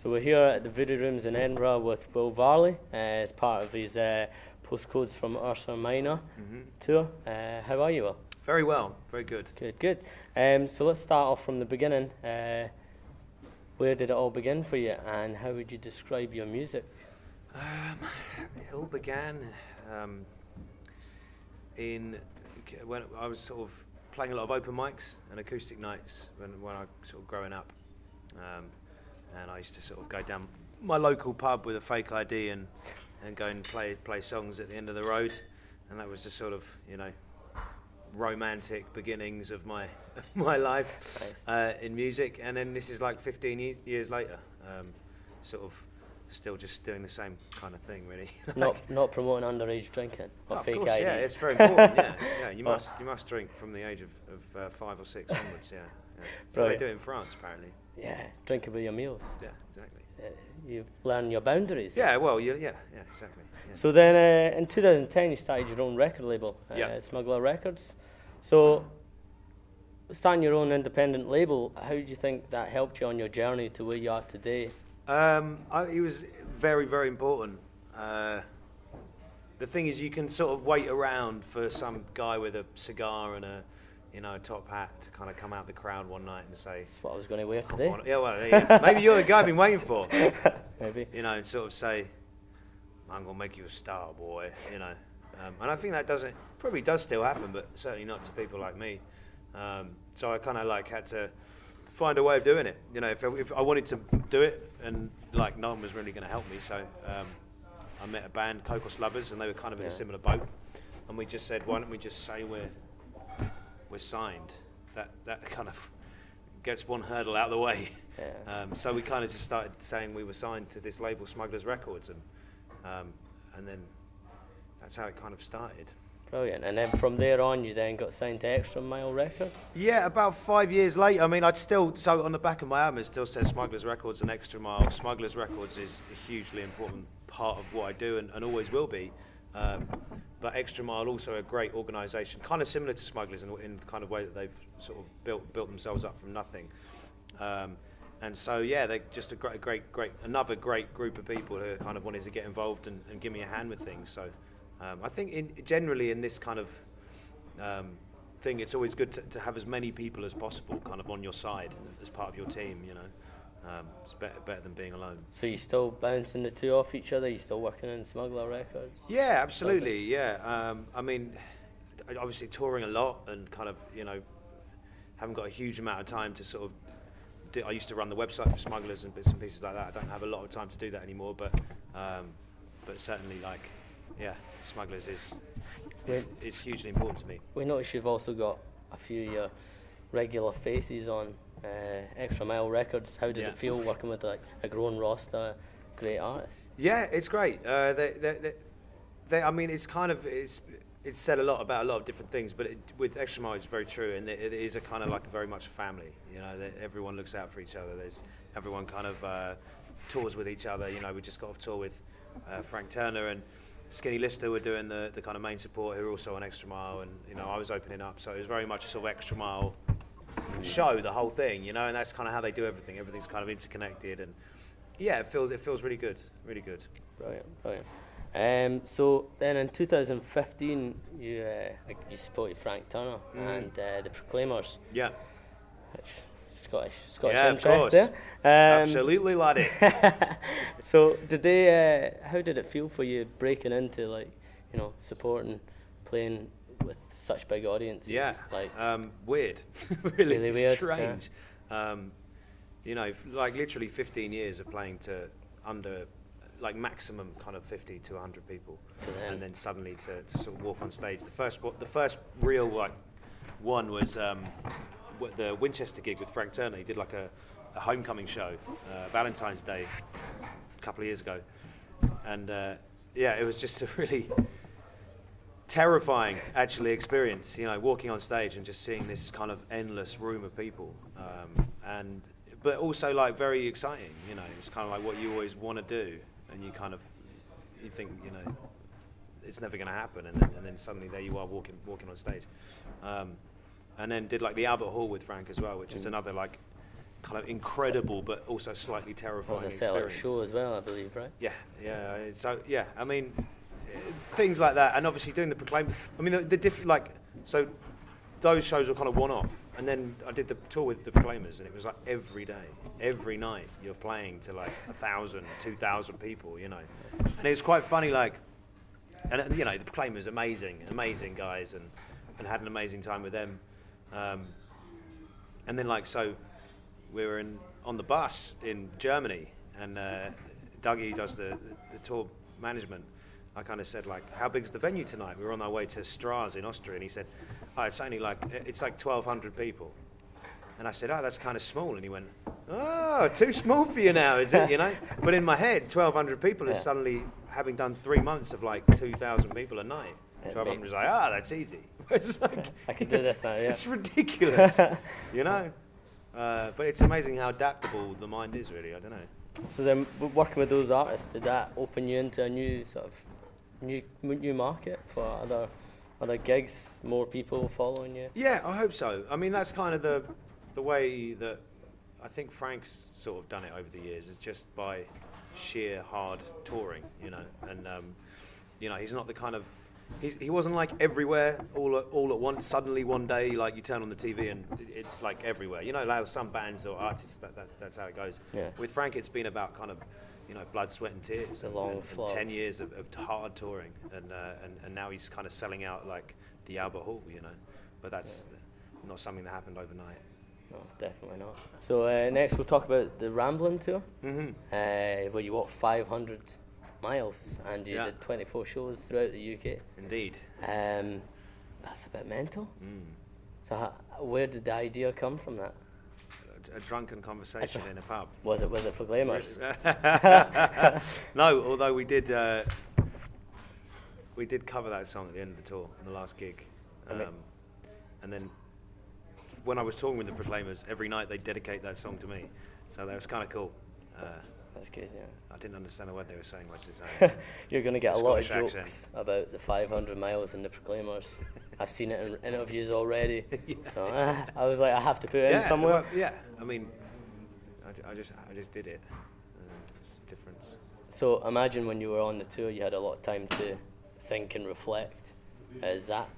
So we're here at the Voodoo Rooms in Edinburgh with Will Varley as part of his Postcards from Ursa Minor tour. How are you, Will? Very well, very good. Good. So let's start off from the beginning. Where did it all begin for you, and how would you describe your music? It all began when I was sort of playing a lot of open mics and acoustic nights when I sort of growing up, and I used to sort of go down my local pub with a fake ID and go and play songs at the end of the road, and that was just sort of romantic beginnings of my life in music. And then this is like 15 years later, sort of still just doing the same kind of thing, really. Not promoting underage drinking or fake of course, IDs. Yeah, it's very important. yeah. You must drink from the age of 5 or 6 onwards. Yeah. So they do it in France, apparently. Yeah, drinking with your meals. Yeah, exactly. You learn your boundaries. Yeah, well, exactly. Yeah. So then, in 2010, you started your own record label, Smuggler Records. So, starting your own independent label, how do you think that helped you on your journey to where you are today? It was very, very important. The thing is, you can sort of wait around for some guy with a cigar and a top hat to kind of come out the crowd one night and say, "That's what I was going to wear today." Maybe you're the guy I've been waiting for. Maybe. And sort of say, "I'm going to make you a star, boy." And I think that probably does still happen, but certainly not to people like me. So I kind of had to find a way of doing it. If I wanted to do it, and no one was really going to help me, so I met a band, Cocos Lovers, and they were kind of in a similar boat, and we just said, why don't we just say we're signed? That kind of gets one hurdle out of the way. So we kind of just started saying we were signed to this label, Smugglers Records, and then that's how it kind of started. Brilliant. And then from there on, you then got signed to Extra Mile Records? Yeah, about 5 years later. I mean, so on the back of my album, it still says Smugglers Records and Extra Mile. Smugglers Records is a hugely important part of what I do and always will be. But Extra Mile, also a great organisation, kind of similar to Smugglers in the kind of way that they've sort of built themselves up from nothing. And so, they're just another great group of people who kind of wanted to get involved and give me a hand with things. So I think generally in this kind of thing, it's always good to have as many people as possible kind of on your side as part of your team, It's better than being alone. So you still bouncing the two off each other? You still working in Smuggler Records? Yeah, absolutely, yeah. I mean, obviously touring a lot and kind of, haven't got a huge amount of time to sort of I used to run the website for Smugglers and bits and pieces like that. I don't have a lot of time to do that anymore, but certainly Smugglers is hugely important to me. We notice you've also got a few of your regular faces on Extra Mile Records. How does it feel working with a growing roster of great artists? Yeah, it's great. I mean, it's said a lot about a lot of different things, but with Extra Mile, it's very true, and it is a kind of very much a family. Everyone looks out for each other. Everyone kind of tours with each other. We just got off tour with Frank Turner and Skinny Lister were doing the kind of main support, who were also on Extra Mile, and I was opening up, so it was very much a sort of Extra Mile show, the whole thing, and that's kind of how they do everything. Everything's kind of interconnected, and it feels really good. Brilliant. So then in 2015, you supported Frank Turner and the Proclaimers. Yeah. Scottish interest there. Absolutely, laddie. So how did it feel for you breaking into supporting, playing with such big audiences? Yeah, weird, really weird, strange. Yeah. Literally 15 years of playing to under maximum kind of 50 to 100 people, and then suddenly to sort of walk on stage. The first real one was the Winchester gig with Frank Turner. He did a homecoming show, Valentine's Day, a couple of years ago, and it was just a really terrifying actually experience, walking on stage and just seeing this kind of endless room of people, but also very exciting. It's kind of what you always want to do, and you think it's never going to happen, and then suddenly there you are walking on stage. And then did the Albert Hall with Frank as well, which is another kind of incredible, but also slightly terrifying It was a sellout experience. show as well, I believe, right? Yeah. So yeah, I mean, things like that, and obviously doing the Proclaimers. I mean, the different so those shows were kind of one-off, and then I did the tour with the Proclaimers, and it was like every day, every night you're playing to like 1,000, 2,000 people, you know, and it was quite funny, like, and you know, the Proclaimers, amazing guys, and had an amazing time with them, and then like so. We were on the bus in Germany, and Dougie does the tour management. I kind of said, like, how big's the venue tonight? We were on our way to Stras in Austria, and he said, oh, it's like 1,200 people. And I said, oh, that's kind of small. And he went, oh, too small for you now, is it? You know. But in my head, 1,200 people is suddenly having done 3 months of like 2,000 people a night. 1,200 is like, that's easy. It's like, I can do this now. Yeah. It's ridiculous, you know. But it's amazing how adaptable the mind is, really. I don't know. So then, working with those artists, did that open you into a new sort of new market for other gigs? More people following you? Yeah, I hope so. I mean, that's kind of the way that I think Frank's sort of done it over the years, is just by sheer hard touring, you know. And you know, he's not the kind of he wasn't like everywhere all at once. Suddenly one day, like you turn on the TV and it's like everywhere. You know, like some bands or artists, that's how it goes. Yeah. With Frank, it's been about kind of, you know, blood, sweat and tears. And 10 years of hard touring, and now he's kind of selling out like the Albert Hall, you know. But that's not something that happened overnight. No, definitely not. So next we'll talk about the Ramblin' tour, where you walked 500 miles and you did 24 shows throughout the UK. Indeed. That's a bit mental. So where did the idea come from that? A drunken conversation in a pub. Was it with the Proclaimers? No, although we did cover that song at the end of the tour, on the last gig. And then when I was touring with the Proclaimers, every night they'd dedicate that song to me. So that was kind of cool. That's good, yeah. I didn't understand a word they were saying most of the time. You're going to get a lot of Scottish jokes accent. about the 500 miles and the Proclaimers. I've seen it in interviews already. So I was like, I have to put it in somewhere. Well, yeah, I mean, I just did it. It's a difference. So imagine when you were on the tour, you had a lot of time to think and reflect. Has that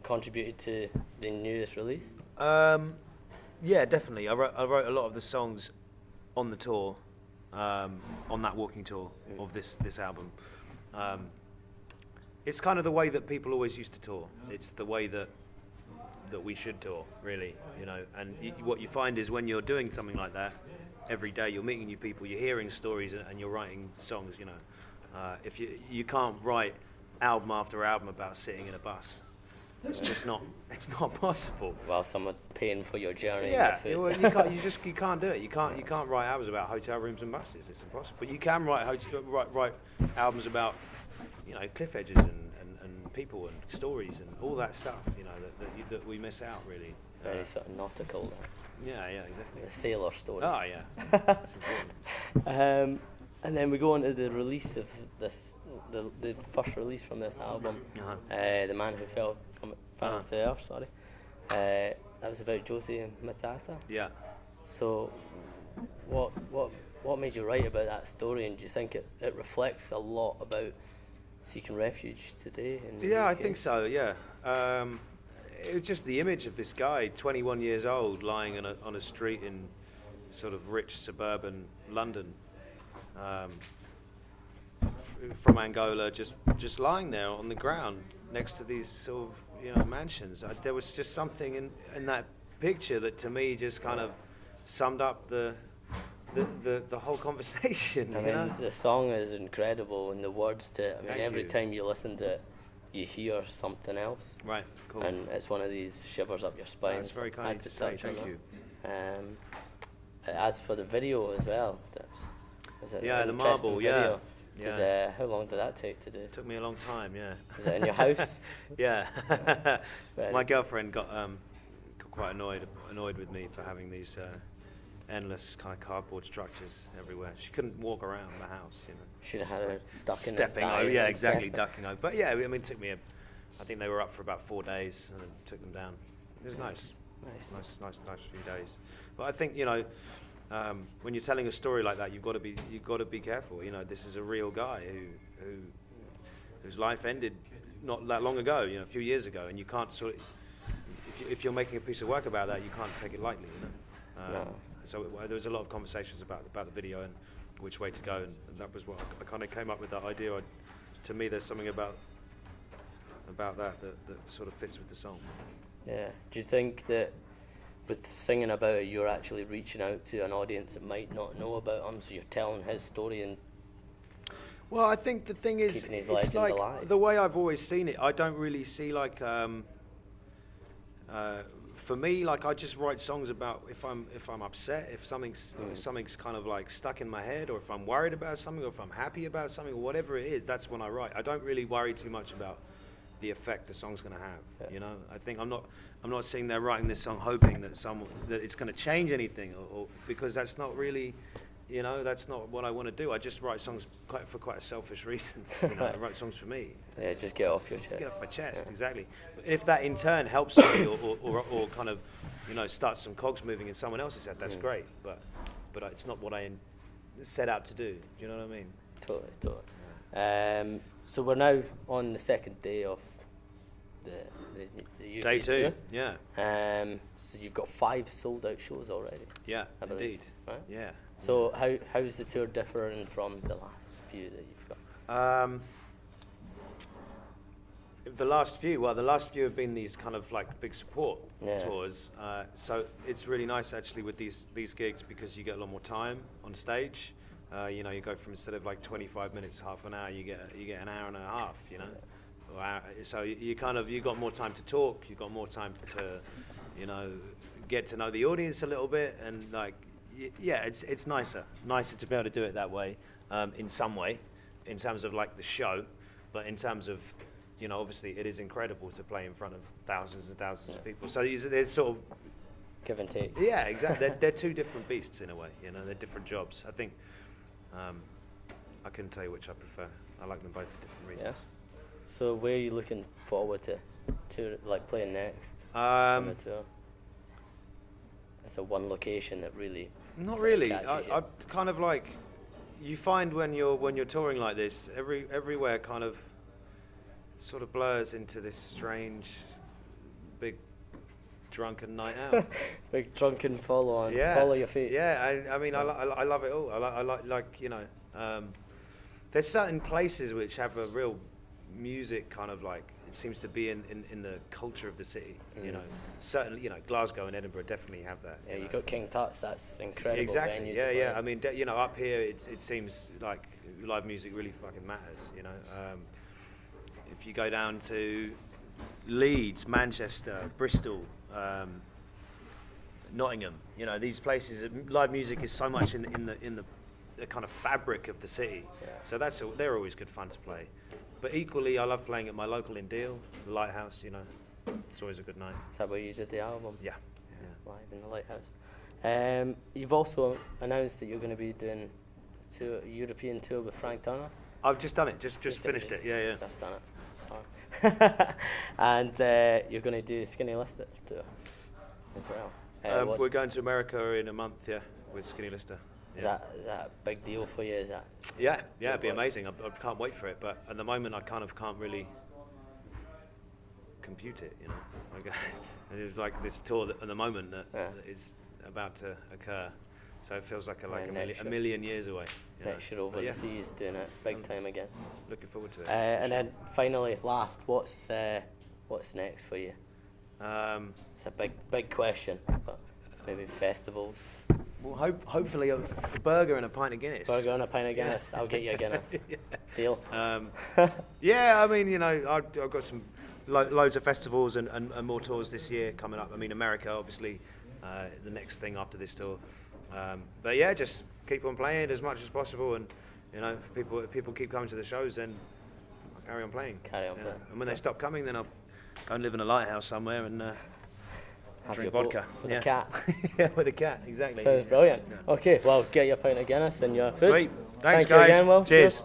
contributed to the newest release? Yeah, definitely. I wrote a lot of the songs on the tour, on that walking tour of this album. It's kind of the way that people always used to tour. It's the way that we should tour, really, you know. And what you find is when you're doing something like that, every day you're meeting new people, you're hearing stories, and you're writing songs, you know. If you can't write album after album about sitting in a bus. It's just not. It's not possible. Well, someone's paying for your journey. Yeah, well, you can't. You can't do it. You can't write albums about hotel rooms and buses. It's impossible. But you can write albums about, you know, cliff edges and people and stories and all that stuff. You know that we miss out, really. Very sort of nautical. Yeah, exactly. The sailor stories. Oh yeah. It's important. And then we go on to the release of this, the first release from this album, The Man Who Fell to Earth, sorry. That was about Josie Matata. Yeah. So, what made you write about that story, and do you think it reflects a lot about seeking refuge today? Yeah, I think so. Yeah. It was just the image of this guy, 21 years old, lying on a street in sort of rich suburban London, from Angola, just lying there on the ground next to these sort of, you know, mansions. There was just something in that picture that to me just kind of summed up the whole conversation. I mean, the song is incredible, and the words to it. I mean, every time you listen to it, you hear something else. Right, cool. And it's one of these shivers up your spine. That's very kind to say. Thank you. As for the video as well, the marble. Video. Yeah. How long did that take to do? It took me a long time. Yeah. Is it in your house? Yeah. My girlfriend got quite annoyed with me for having these endless kind of cardboard structures everywhere. She couldn't walk around the house, you know. Should have had her ducking stepping over. Yeah, exactly, ducking over. But yeah, I mean, it took me I think they were up for about 4 days, and then took them down. It was nice. Nice few days. But I think, you know, when you're telling a story like that, you've got to be careful. You know, this is a real guy whose life ended not that long ago, you know, a few years ago, and you can't sort of, if you're making a piece of work about that, you can't take it lightly, you know. No. So there was a lot of conversations about the video and which way to go, and that was what I kind of came up with that idea. To me, there's something about that sort of fits with the song. Yeah. Do you think that with singing about it, you're actually reaching out to an audience that might not know about him, so you're telling his story and well, I think the thing is, keeping his it's legend like alive? the way I've always seen it. I don't really see like, for me, like I just write songs about if I'm upset, if something's kind of like stuck in my head, or if I'm worried about something, or if I'm happy about something, or whatever it is. That's when I write. I don't really worry too much about the effect the song's going to have. Yeah. You know, I think I'm not sitting there writing this song hoping that it's going to change anything, or because that's not really. You know, that's not what I want to do. I just write songs for quite a selfish reasons. You know, I write songs for me. Yeah, just get off your chest. Get off my chest, exactly. But if that in turn helps me or kind of, you know, starts some cogs moving in someone else's head, that's great. But it's not what I set out to do. Do you know what I mean? Totally. So we're now on the second day of the UK Day 2, tour. yeah. So you've got 5 sold out shows already. Yeah, I believe, indeed. right? Yeah. So how's the tour differing from the last few that you've got? The last few have been these kind of like big support tours. So it's really nice actually with these gigs because you get a lot more time on stage. You know, you go from instead of like 25 minutes, half an hour, you get an hour and a half. You know, so you got more time to talk. You got more time to, you know, get to know the audience a little bit and like. Yeah, it's nicer to be able to do it that way, in some way, in terms of like the show, but in terms of, you know, obviously it is incredible to play in front of thousands and thousands of people. So there's sort of give and take. Yeah, exactly. they're two different beasts in a way. You know, they're different jobs. I think I couldn't tell you which I prefer. I like them both for different reasons. Yeah. So where are you looking forward to like playing next on the tour? It's a one location that really. Not really. I kind of like, you find when you're touring like this, everywhere kind of sort of blurs into this strange, big, drunken night out. Big drunken follow your feet. Yeah, I mean, I love it all. I like you know, there's certain places which have a real music kind of like. It seems to be in the culture of the city, you know. Certainly, you know, Glasgow and Edinburgh definitely have that. Yeah, you got King Tut's. That's incredible. Exactly. Yeah. I mean, you know, up here it seems like live music really fucking matters. You know, if you go down to Leeds, Manchester, Bristol, Nottingham, you know, these places, live music is so much in the kind of fabric of the city. Yeah. So they're always good fun to play. But equally, I love playing at my local in Deal, the Lighthouse, you know. It's always a good night. Is that where you did the album? Yeah. Live in the Lighthouse. You've also announced that you're going to be doing a European tour with Frank Turner. I've just done it, just finished it, yeah. Just done it. And you're going to do Skinny Lister tour as well. We're going to America in a month, with Skinny Lister. Is that a big deal for you? Is that? Yeah, it'd be amazing. I can't wait for it, but at the moment I kind of can't really compute it. You know, like, there's like this tour at the moment that is about to occur, so it feels like a million years away. Next year over the seas, doing it big time again. Looking forward to it. And then finally, last, what's next for you? It's a big question, but maybe festivals. Well, hopefully a burger and a pint of Guinness. Burger and a pint of Guinness. I'll get you a Guinness. Deal. Yeah, I mean, you know, I've got some loads of festivals and more tours this year coming up. I mean, America, obviously, the next thing after this tour. But yeah, just keep on playing as much as possible, and you know, if people keep coming to the shows, then I'll carry on playing. Playing. And when they stop coming, then I'll go and live in a lighthouse somewhere and. Drink vodka with a cat. Yeah, with a cat, exactly. Sounds brilliant. Okay, well, get your pint of Guinness and your food. Sweet. Thanks Thank you guys. again, Will. Cheers.